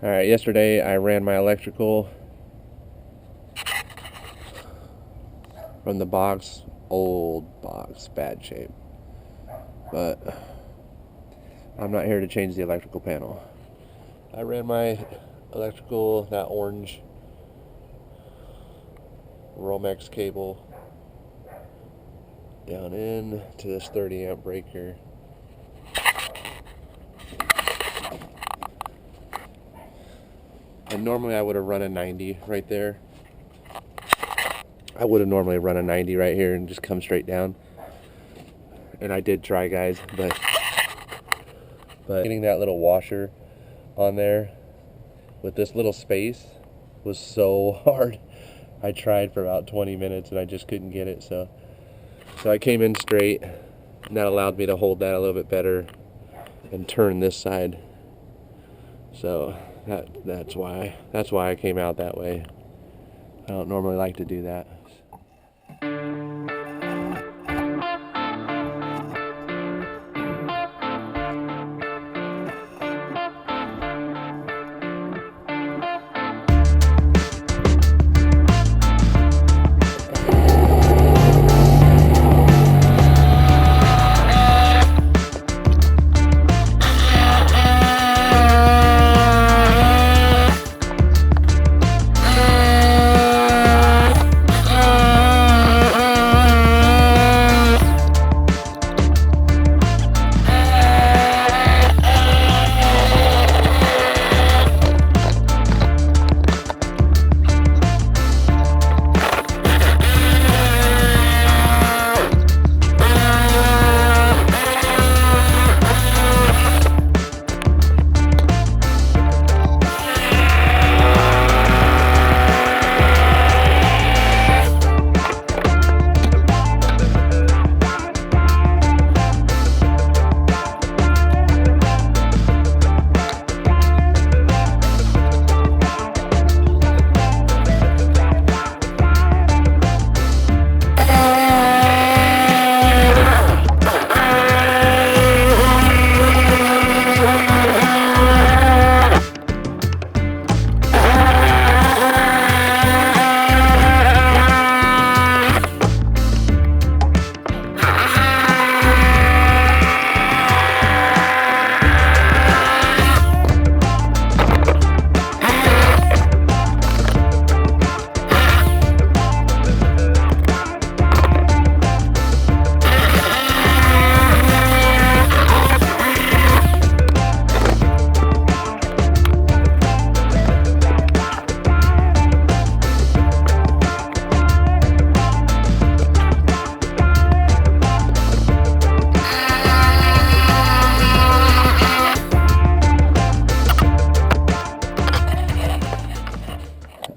Alright, yesterday I ran my electrical from the box, old box, bad shape. But I'm not here to change the electrical panel. I ran my electrical, that orange Romex cable, down in to this 30 amp breaker. And normally I would have run a 90 right there. I would have normally run a 90 right here and just come straight down. And I did try, guys, but getting that little washer on there with this little space was so hard. I tried for about 20 minutes and I just couldn't get it. So I came in straight, and that allowed me to hold that a little bit better and turn this side. So that's why I came out that way. I don't normally like to do that.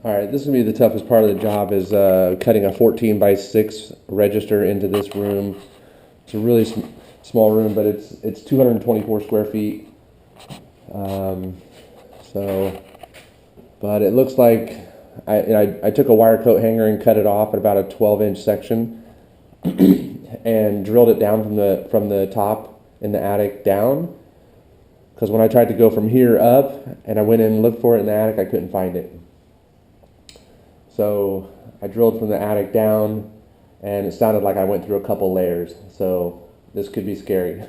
Alright, this is going to be the toughest part of the job, is cutting a 14x6 register into this room. It's a really small room, but it's 224 square feet. But it looks like I took a wire coat hanger and cut it off at about a 12-inch section and drilled it down from the top in the attic down. Because when I tried to go from here up and I went in and looked for it in the attic, I couldn't find it. So I drilled from the attic down, and it sounded like I went through a couple layers. So this could be scary.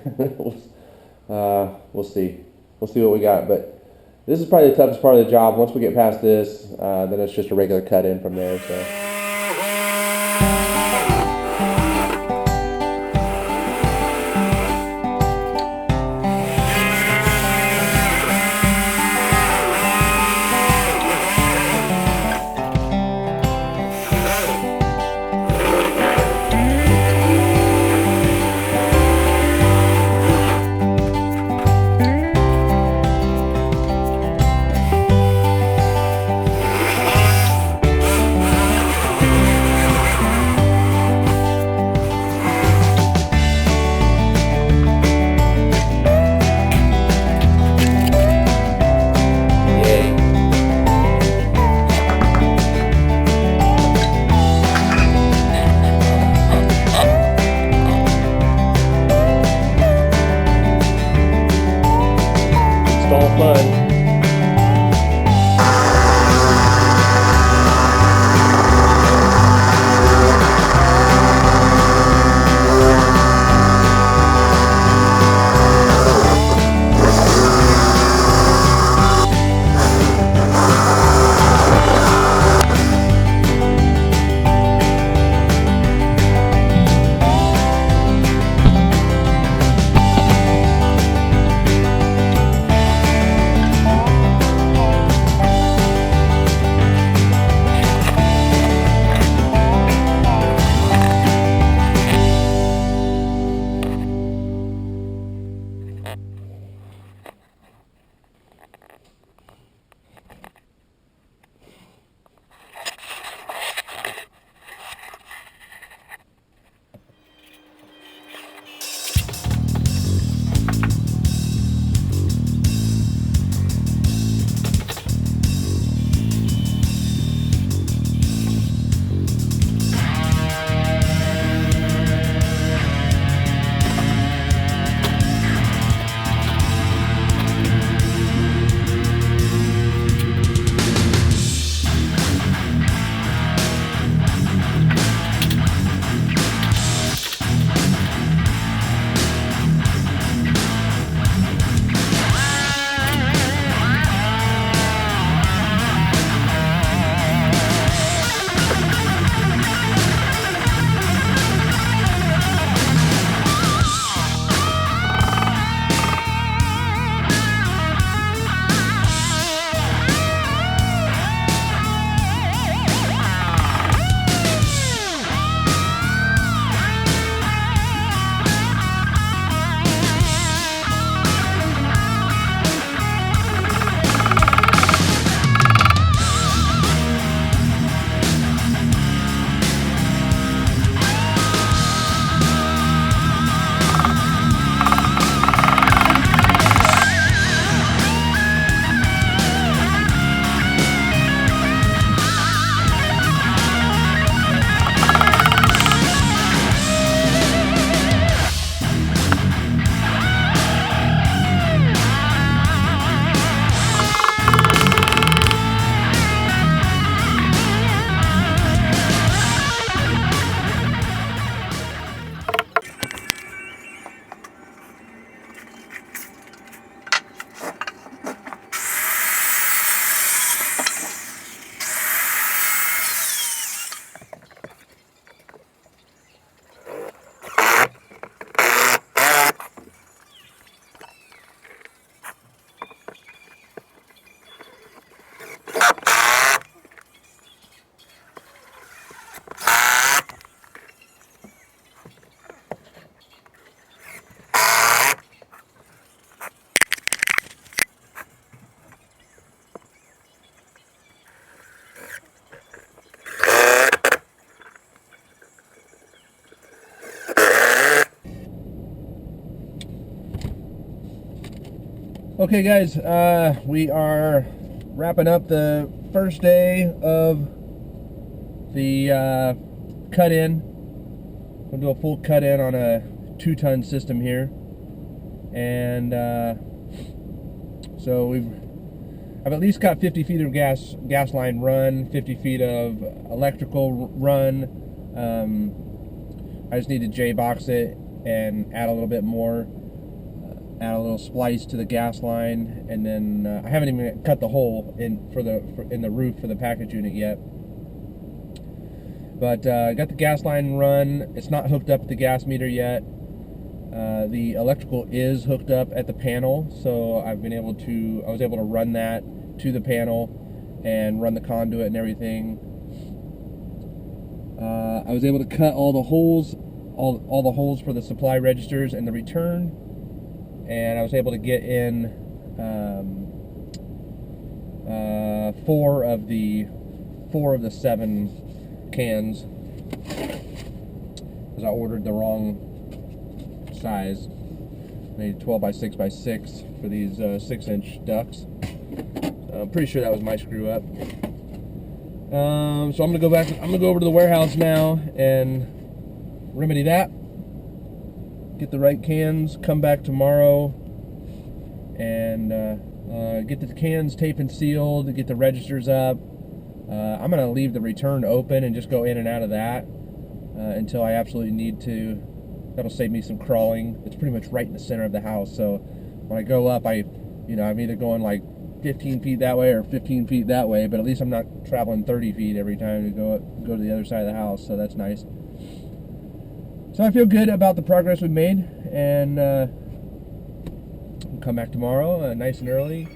We'll see. We'll see what we got. But this is probably the toughest part of the job. Once we get past this, then it's just a regular cut in from there. So. all fun. Okay guys, we are wrapping up the first day of the cut-in. We'll do a full cut-in on a 2-ton system here. And so I've at least got 50 feet of gas line run, 50 feet of electrical run. I just need to J-box it and add a little bit more. Add a little splice to the gas line, and then I haven't even cut the hole in the roof for the package unit yet. But I got the gas line run. It's not hooked up to the gas meter yet. The electrical is hooked up at the panel, so I was able to run that to the panel and run the conduit and everything. I was able to cut all the holes, all the holes for the supply registers and the return. And I was able to get in 4 of the 7 cans, because I ordered the wrong size. I need 12 by 6 by 6 for these 6-inch ducts. I'm pretty sure that was my screw up. So I'm gonna go back. I'm gonna go over to the warehouse now and remedy that. Get the right cans, come back tomorrow, and get the cans taped and sealed, get the registers up. I'm going to leave the return open and just go in and out of that until I absolutely need to. That'll save me some crawling. It's pretty much right in the center of the house, so when I go up, I'm either going like 15 feet that way or 15 feet that way, but at least I'm not traveling 30 feet every time to go to the other side of the house, so that's nice. So I feel good about the progress we've made, and we'll come back tomorrow nice and early.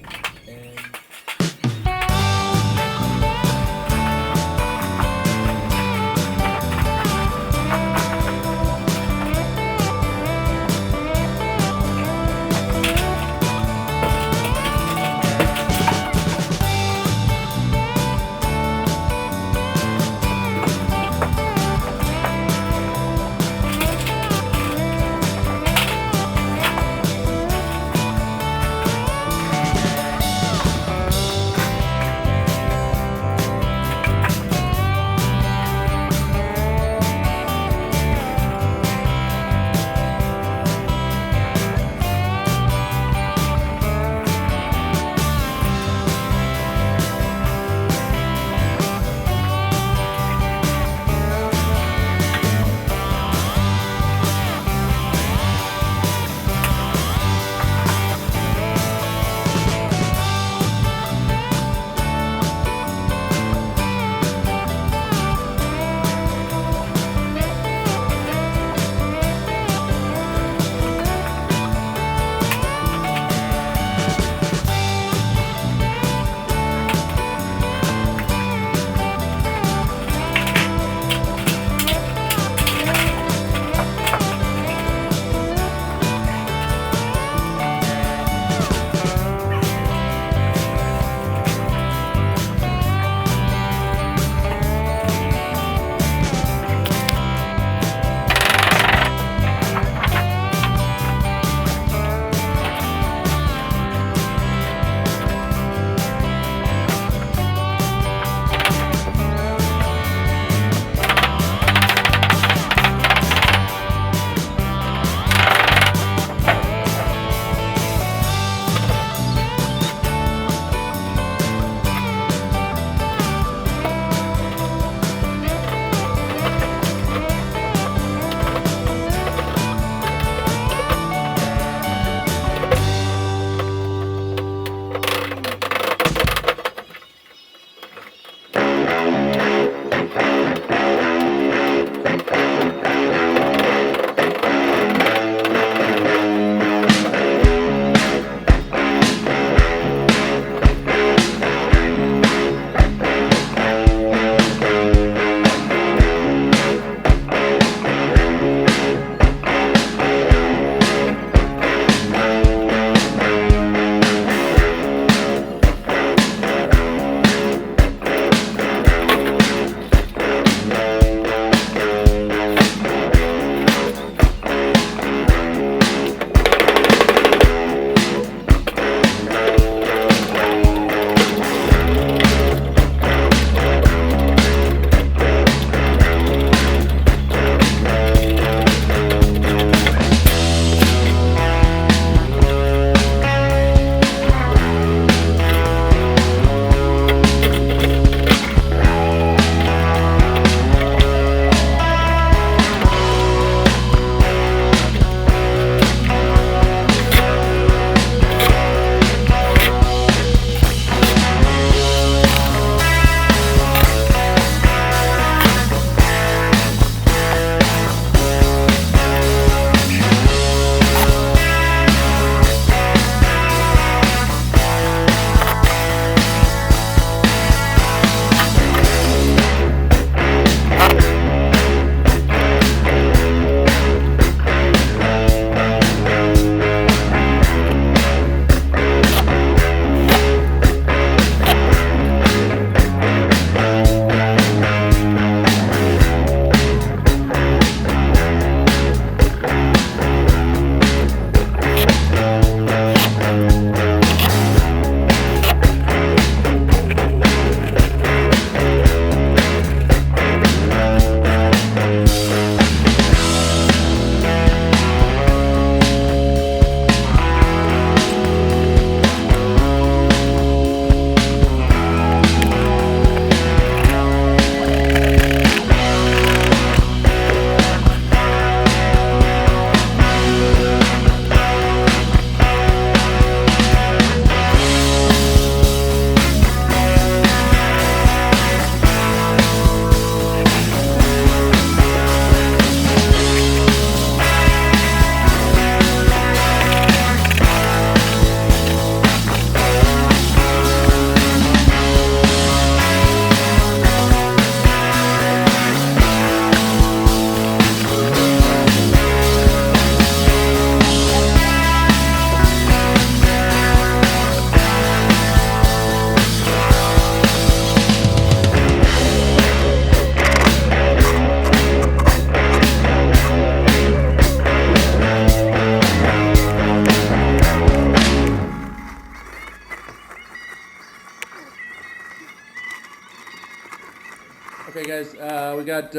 Okay guys, we got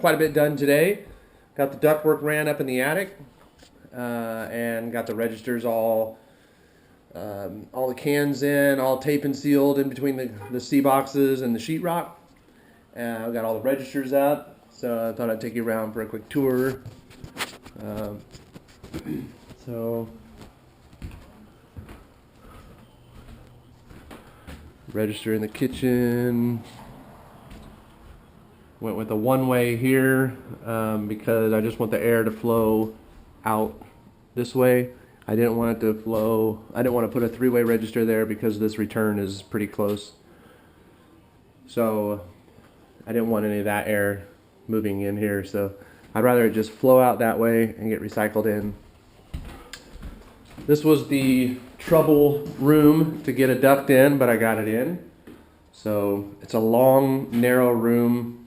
quite a bit done today. Got the ductwork ran up in the attic, and got the registers all the cans in, all tape and sealed in between the C boxes and the sheetrock. We got all the registers up, so I thought I'd take you around for a quick tour. So, register in the kitchen. Went with a one-way here because I just want the air to flow out this way. I didn't want it to flow. I didn't want to put a three-way register there because this return is pretty close. So I didn't want any of that air moving in here. So I'd rather it just flow out that way and get recycled in. This was the trouble room to get a duct in, but I got it in. So it's a long, narrow room.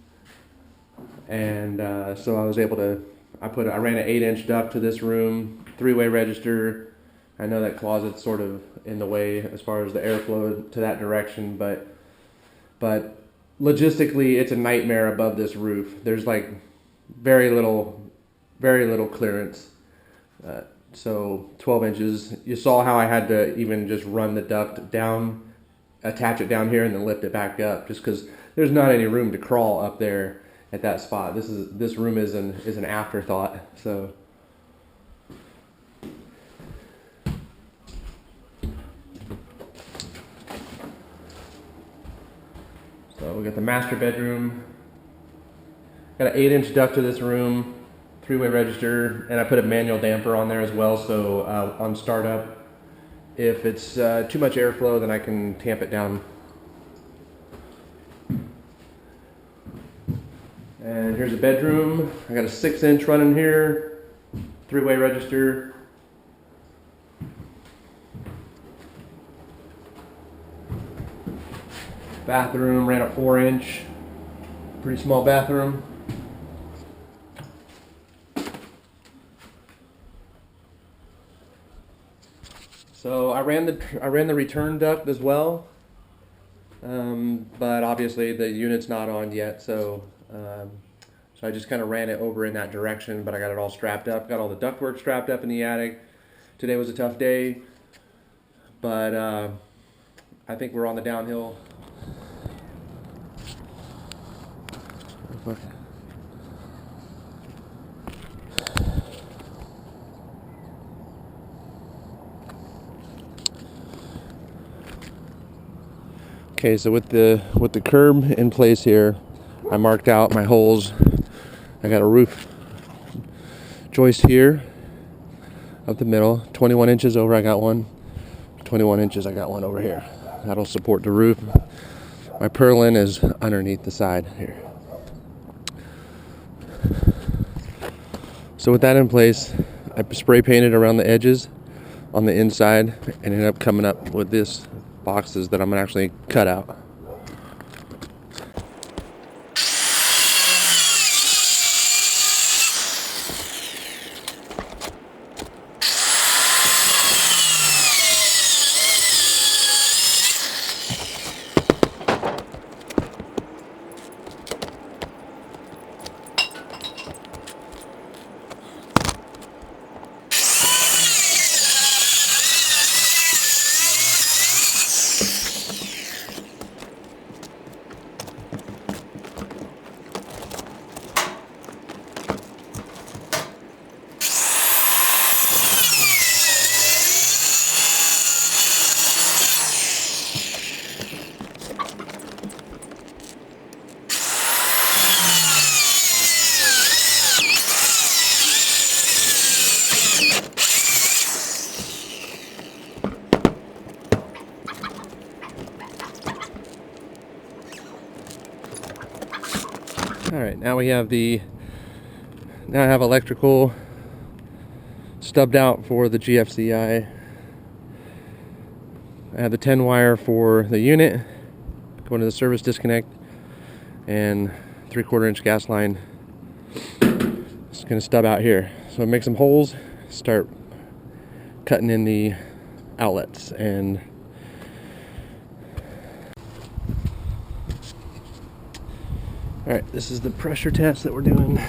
And so I was able to, I ran an 8-inch duct to this room, three-way register. I know that closet's sort of in the way as far as the airflow to that direction, but logistically it's a nightmare above this roof. There's like very little clearance. So 12 inches. You saw how I had to even just run the duct down, attach it down here, and then lift it back up, just because there's not any room to crawl up there at that spot. This room is an afterthought. So we got the master bedroom. Got an 8-inch duct to this room, three-way register, and I put a manual damper on there as well. So on startup, if it's too much airflow, then I can tamp it down. And here's a bedroom. I got a 6-inch running here, three-way register. Bathroom, ran a 4-inch, pretty small bathroom. So I ran the return duct as well, but obviously the unit's not on yet, so I just kind of ran it over in that direction, but I got it all strapped up. Got all the ductwork strapped up in the attic. Today was a tough day, but I think we're on the downhill. Okay, so with the curb in place here, I marked out my holes. I got a roof joist here up the middle, 21 inches over I got one, 21 inches I got one over here. That'll support the roof. My purlin is underneath the side here. So with that in place, I spray painted around the edges on the inside and ended up coming up with this boxes that I'm gonna actually cut out. Alright, now I have electrical stubbed out for the GFCI. I have the 10 wire for the unit going to the service disconnect, and 3/4 inch gas line. It's going to stub out here. So make some holes, start cutting in the outlets, and Alright, this is the pressure test that we're doing.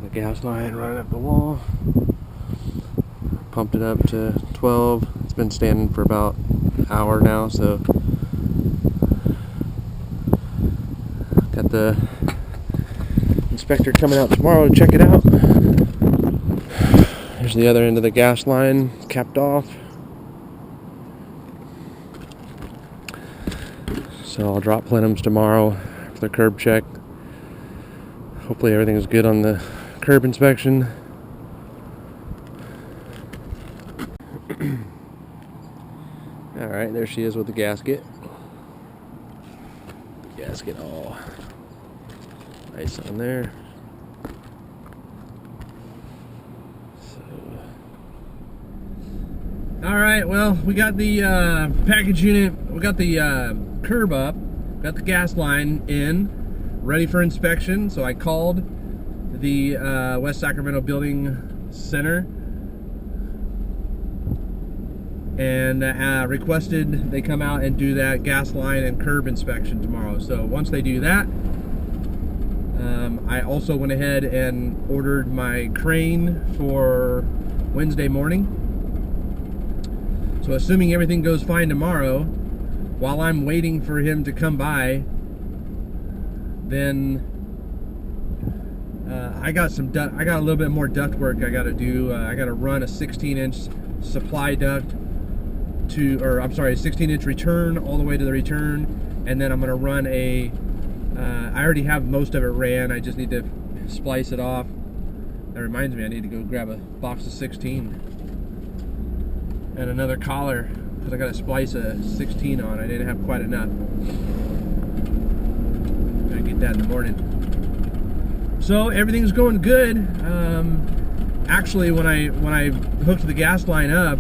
The gas line running up the wall. Pumped it up to 12. It's been standing for about an hour now, so got the inspector coming out tomorrow to check it out. There's the other end of the gas line capped off. So I'll drop plenums tomorrow for the curb check. Hopefully everything is good on the curb inspection. Alright, there she is with the gasket. The gasket all nice on there. Alright, well, we got the package unit, we got the curb up, got the gas line in, ready for inspection. So I called the West Sacramento Building Center and requested they come out and do that gas line and curb inspection tomorrow. So once they do that, I also went ahead and ordered my crane for Wednesday morning. So assuming everything goes fine tomorrow, while I'm waiting for him to come by, then I got a little bit more duct work I got to do. I got to run a 16-inch supply duct to, or I'm sorry, a 16-inch return all the way to the return, and then I'm going to run a. I already have most of it ran. I just need to splice it off. That reminds me, I need to go grab a box of 16 and another collar, because I got to splice a 16 on. I didn't have quite enough. Gotta get that in the morning. So everything's going good. Actually, when I hooked the gas line up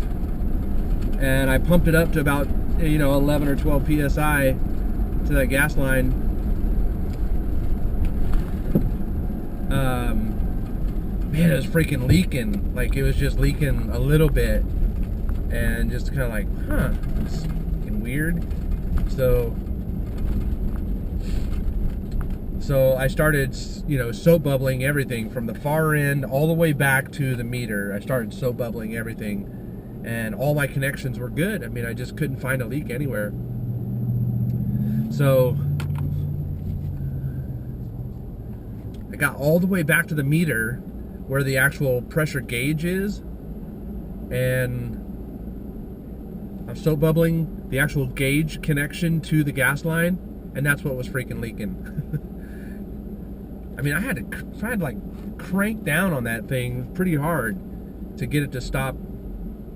and I pumped it up to about 11 or 12 psi to that gas line, man, it was freaking leaking. Like, it was just leaking a little bit. And just kind of like, huh, it's fucking weird. So I started, soap bubbling everything from the far end all the way back to the meter. I started soap bubbling everything, and all my connections were good. I mean, I just couldn't find a leak anywhere. So I got all the way back to the meter where the actual pressure gauge is, and I'm soap bubbling the actual gauge connection to the gas line, and that's what was freaking leaking. I mean, I had to like crank down on that thing pretty hard to get it to stop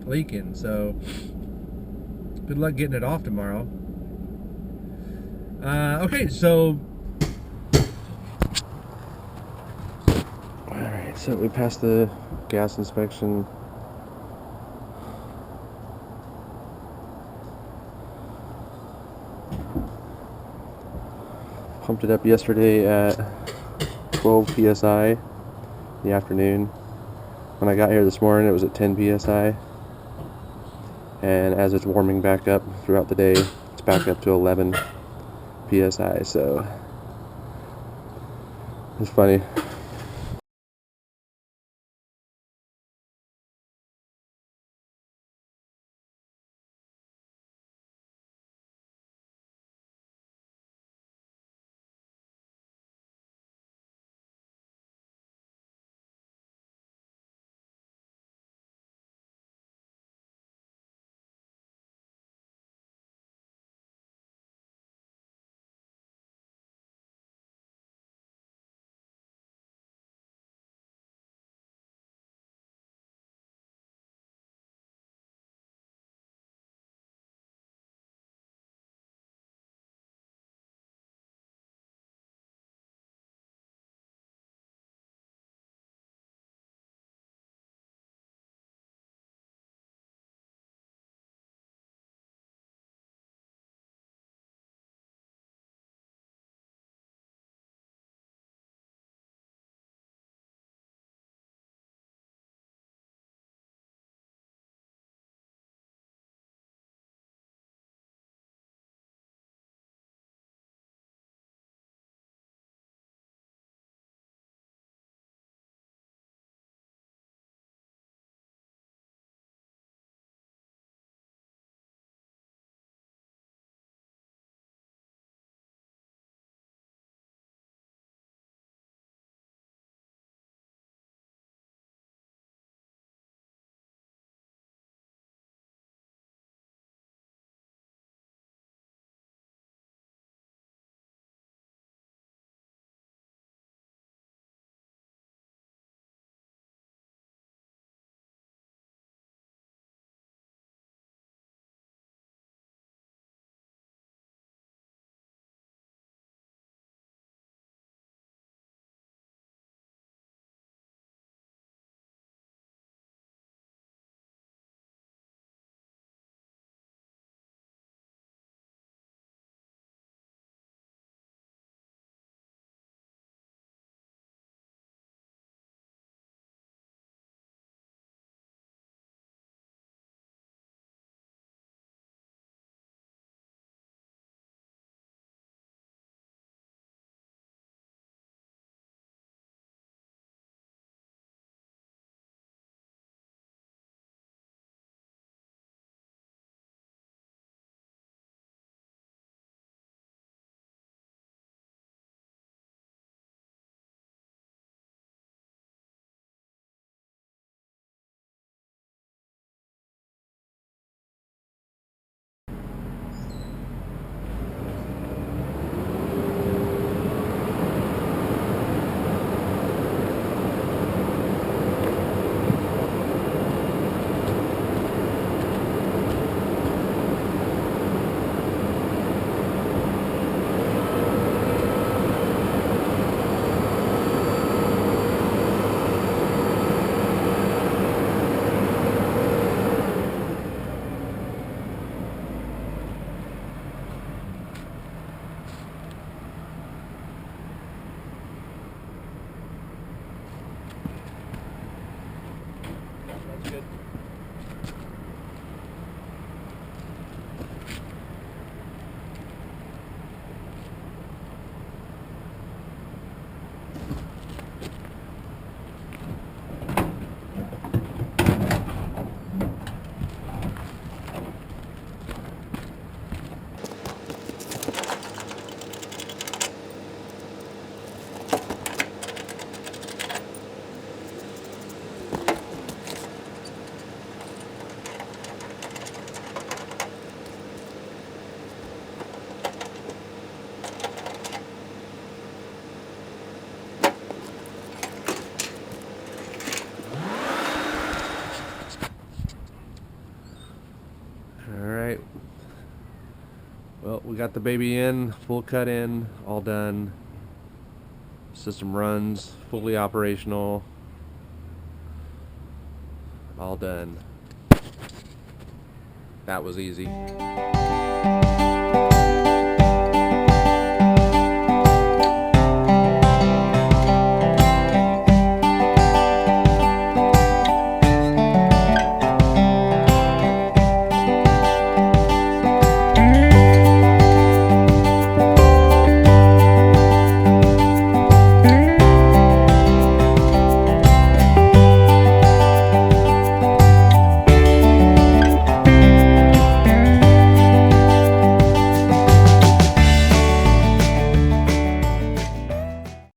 leaking. So good luck getting it off tomorrow. Okay, so all right, so we passed the gas inspection. Pumped it up yesterday at 12 psi in the afternoon. When I got here this morning, it was at 10 psi. And as it's warming back up throughout the day, it's back up to 11 psi. So it's funny. Well, we got the baby in, full cut in, all done. System runs, fully operational, all done. That was easy.